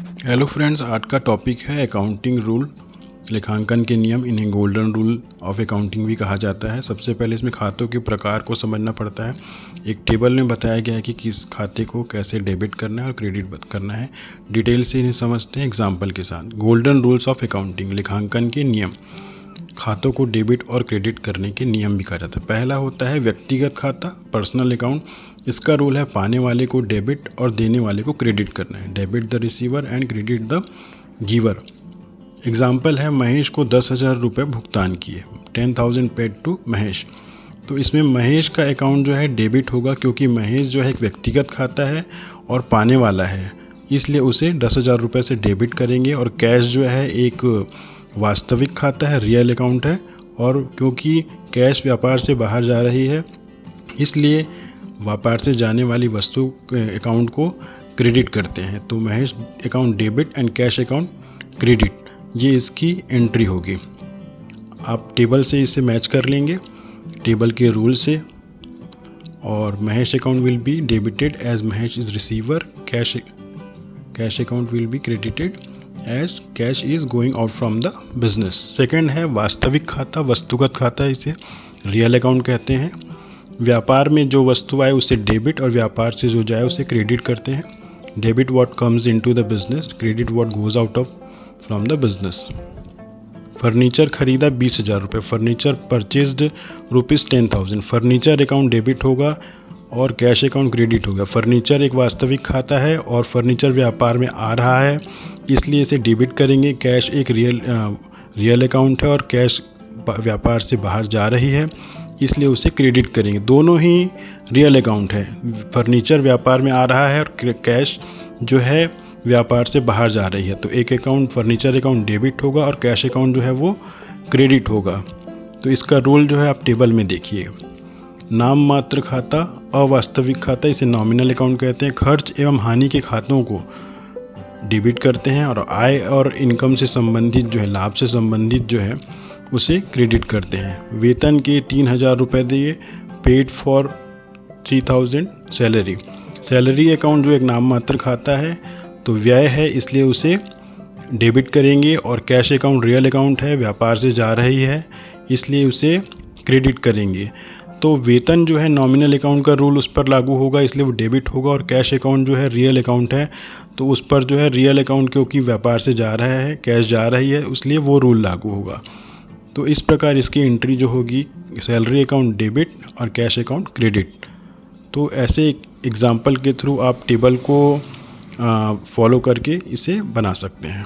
Hello friends, आज का topic है अकाउंटिंग रूल, लेखांकन के नियम। इन्हें गोल्डन रूल ऑफ अकाउंटिंग भी कहा जाता है। सबसे पहले इसमें खातों के प्रकार को समझना पड़ता है। एक टेबल में बताया गया है कि किस खाते को कैसे डेबिट करना है और क्रेडिट करना है। डिटेल से इन्हें समझते हैं एग्जाम्पल के साथ। गोल्डन रूल्स ऑफ अकाउंटिंग, लेखांकन के नियम। खातों को डेबिट और क्रेडिट करने के नियम भी कहा जाता है। पहला होता है व्यक्तिगत खाता, पर्सनल अकाउंट। इसका रूल है पाने वाले को डेबिट और देने वाले को क्रेडिट करना है। Debit the receiver and credit the giver. Example है, महेश को 10,000 रुपये भुगतान किए, 10,000 पेड टू महेश। तो इसमें महेश का अकाउंट जो है डेबिट होगा, क्योंकि महेश जो है एक व्यक्तिगत खाता है और पाने वाला है, इसलिए उसे 10,000 रुपये से डेबिट करेंगे। और कैश जो है एक वास्तविक खाता है, रियल अकाउंट है, और क्योंकि कैश व्यापार से बाहर जा रही है, इसलिए व्यापार से जाने वाली वस्तु अकाउंट को क्रेडिट करते हैं। तो Mahesh account debit and cash account credit, ये इसकी एंट्री होगी। आप टेबल से इसे मैच कर लेंगे, टेबल के रूल से। और Mahesh account will be debited as Mahesh is receiver, cash account will be credited as cash is going out from the business. Second है वास्तविक खाता, वस्तुगत खाता, इसे रियल अकाउंट कहते हैं। व्यापार में जो वस्तु आए उसे डेबिट और व्यापार से जो जाए उसे क्रेडिट करते हैं। Debit what comes into the business, credit what goes out of from the business. Furniture खरीदा 20,000 रुपये, furniture purchased ₹10,000। Furniture account debit होगा और कैश अकाउंट क्रेडिट होगा। फर्नीचर एक वास्तविक खाता है और फर्नीचर व्यापार में आ रहा है, इसलिए इसे डेबिट करेंगे। कैश एक रियल अकाउंट है और कैश व्यापार से बाहर जा रही है, इसलिए उसे क्रेडिट करेंगे। दोनों ही रियल अकाउंट है, फर्नीचर व्यापार में आ रहा है और कैश जो है व्यापार से बाहर जा रही है। तो एक अकाउंट फर्नीचर अकाउंट डेबिट होगा और कैश अकाउंट जो है वो क्रेडिट होगा। तो इसका रूल जो है आप टेबल में देखिए। नाम मात्र खाता, अवास्तविक खाता, इसे नॉमिनल अकाउंट कहते हैं। खर्च एवं हानि के खातों को डेबिट करते हैं और आय और इनकम से संबंधित जो है, लाभ से संबंधित जो है, उसे क्रेडिट करते हैं। वेतन के 3,000 रुपये दिए, paid for 3,000 salary. Salary account जो एक नाम मात्र खाता है, तो व्यय है, इसलिए उसे डेबिट करेंगे। और कैश अकाउंट रियल अकाउंट है, व्यापार से जा रही है, इसलिए उसे क्रेडिट करेंगे। तो वेतन जो है नॉमिनल अकाउंट का रूल उस पर लागू होगा, इसलिए वो डेबिट होगा। और कैश अकाउंट जो है रियल अकाउंट है, तो उस पर जो है रियल अकाउंट, क्योंकि व्यापार से जा रहा है, कैश जा रही है, इसलिए वो रूल लागू होगा। तो इस प्रकार इसकी एंट्री जो होगी, सैलरी अकाउंट डेबिट और कैश अकाउंट क्रेडिट। तो ऐसे एग्जाम्पल के थ्रू आप टेबल को फॉलो करके इसे बना सकते हैं।